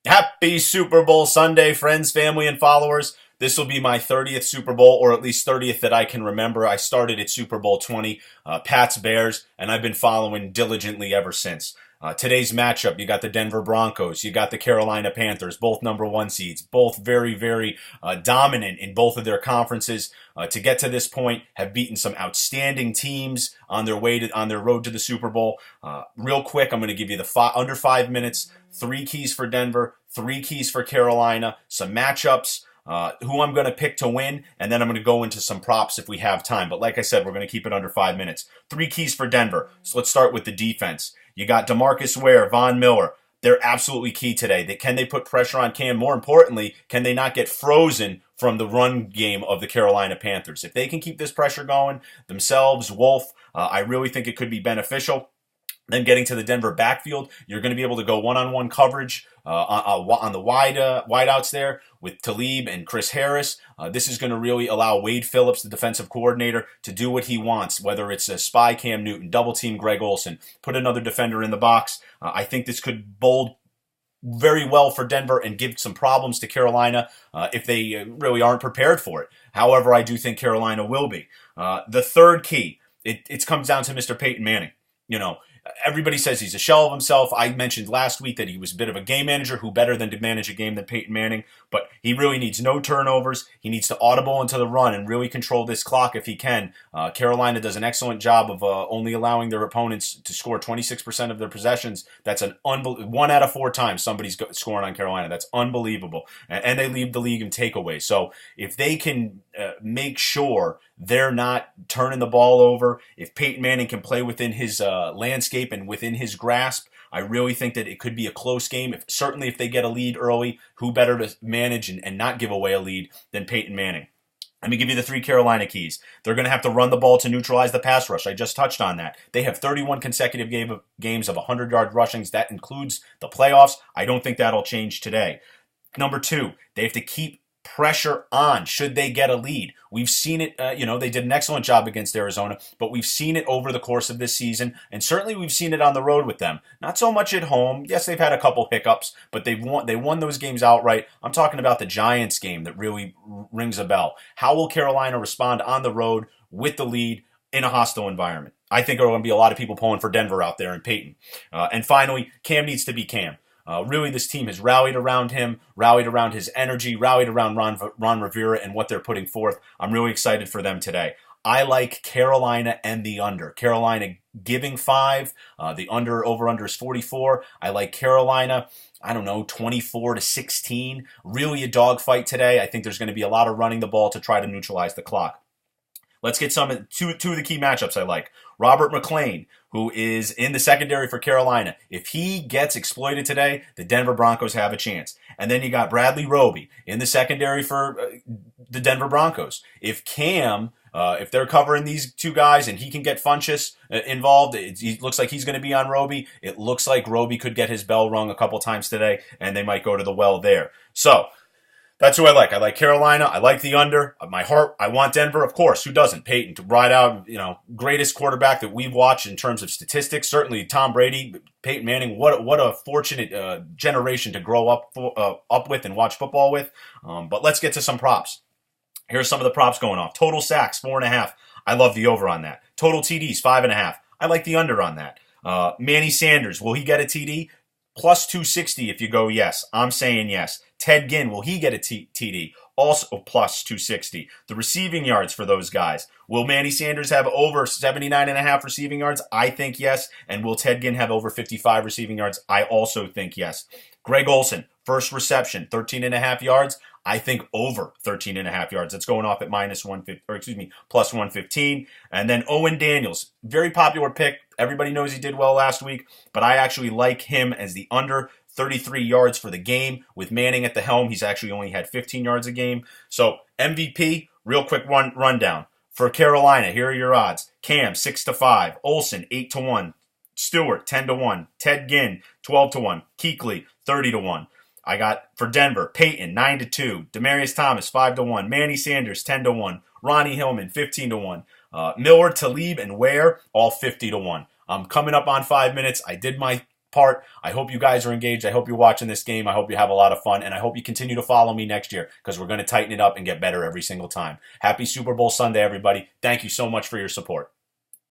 Happy Super Bowl Sunday, friends, family, and followers. This will be my 30th Super Bowl, or at least 30th that I can remember. I started at Super Bowl 20, Pats Bears, and I've been following diligently ever since. Today's matchup, you got the Denver Broncos, you got the Carolina Panthers, both number one seeds, both very, very dominant in both of their conferences. To get to this point, have beaten some outstanding teams on their on their road to the Super Bowl. Real quick, I'm going to give you the under 5 minutes, 3 keys for Denver, 3 keys for Carolina, some matchups. Who I'm going to pick to win, and then I'm going to go into some props if we have time. But like I said, we're going to keep it under 5 minutes. 3 keys for Denver. So let's start with the defense. You got DeMarcus Ware, Von Miller. They're absolutely key today. Can they put pressure on Cam? More importantly, can they not get frozen from the run game of the Carolina Panthers? If they can keep this pressure going themselves, Wolf, I really think it could be beneficial. Then getting to the Denver backfield, you're going to be able to go one-on-one coverage on the wideouts there with Talib and Chris Harris. This is going to really allow Wade Phillips, the defensive coordinator, to do what he wants, whether it's a spy Cam Newton, double team Greg Olsen, put another defender in the box. I think this could bode very well for Denver and give some problems to Carolina if they really aren't prepared for it. However, I do think Carolina will be. The third key, it comes down to Mr. Peyton Manning. Everybody says he's a shell of himself. I mentioned last week that he was a bit of a game manager. Who better than to manage a game than Peyton Manning? But he really needs no turnovers. He needs to audible into the run and really control this clock if he can. Carolina does an excellent job of only allowing their opponents to score 26% of their possessions. That's an 1 out of 4 times somebody's scoring on Carolina. That's unbelievable. And they lead the league in takeaways. So if they can make sure they're not turning the ball over, if Peyton Manning can play within his landscape and within his grasp, I really think that it could be a close game. Certainly if they get a lead early, who better to manage and not give away a lead than Peyton Manning? Let me give you the 3 Carolina keys. They're going to have to run the ball to neutralize the pass rush. I just touched on that. They have 31 consecutive games of 100-yard rushings. That includes the playoffs. I don't think that'll change today. Number 2, they have to keep pressure on should they get a lead. We've seen it, they did an excellent job against Arizona, but we've seen it over the course of this season, and certainly we've seen it on the road with them. Not so much at home. Yes, they've had a couple hiccups, but they won those games outright. I'm talking about the Giants game that really rings a bell. How will Carolina respond on the road with the lead in a hostile environment? I think there are going to be a lot of people pulling for Denver out there and Peyton. And finally, Cam needs to be Cam. Really, this team has rallied around him, rallied around his energy, rallied around Ron Rivera and what they're putting forth. I'm really excited for them today. I like Carolina and the under. Carolina giving 5. The over-under is 44. I like Carolina, 24-16. Really a dogfight today. I think there's going to be a lot of running the ball to try to neutralize the clock. Let's get two of the key matchups I like. Robert McClain, who is in the secondary for Carolina. If he gets exploited today, the Denver Broncos have a chance. And then you got Bradley Roby in the secondary for the Denver Broncos. If Cam, if they're covering these 2 guys and he can get Funchess involved, it looks like he's going to be on Roby. It looks like Roby could get his bell rung a couple times today, and they might go to the well there. So that's who I like. I like Carolina. I like the under. My heart, I want Denver. Of course, who doesn't? Peyton to ride out, greatest quarterback that we've watched in terms of statistics. Certainly Tom Brady, Peyton Manning. What a fortunate generation to grow up with and watch football with. But let's get to some props. Here's some of the props going off. Total sacks, 4.5. I love the over on that. Total TDs, 5.5. I like the under on that. Manny Sanders, will he get a TD? Plus 260 if you go yes. I'm saying yes. Ted Ginn, will he get a TD? Also plus 260. The receiving yards for those guys. Will Manny Sanders have over 79.5 receiving yards? I think yes. And will Ted Ginn have over 55 receiving yards? I also think yes. Greg Olsen, first reception, 13.5 yards. I think over 13.5 yards. That's going off at plus 115. And then Owen Daniels, very popular pick. Everybody knows he did well last week, but I actually like him as the under 33 yards for the game. With Manning at the helm, he's actually only had 15 yards a game. So MVP, real quick rundown. For Carolina, here are your odds. Cam, 6-5. Olsen, 8-1. Stewart, 10-1. Ted Ginn, 12-1. Kuechly, 30-1. I got for Denver, Peyton, 9-2. Demaryius Thomas, 5-1. Manny Sanders, 10-1. Ronnie Hillman, 15-1. Miller, Talib, and Ware, all 50-1. Coming up on 5 minutes. I did my part. I hope you guys are engaged. I hope you're watching this game. I hope you have a lot of fun, and I hope you continue to follow me next year because we're going to tighten it up and get better every single time. Happy Super Bowl Sunday, everybody. Thank you so much for your support.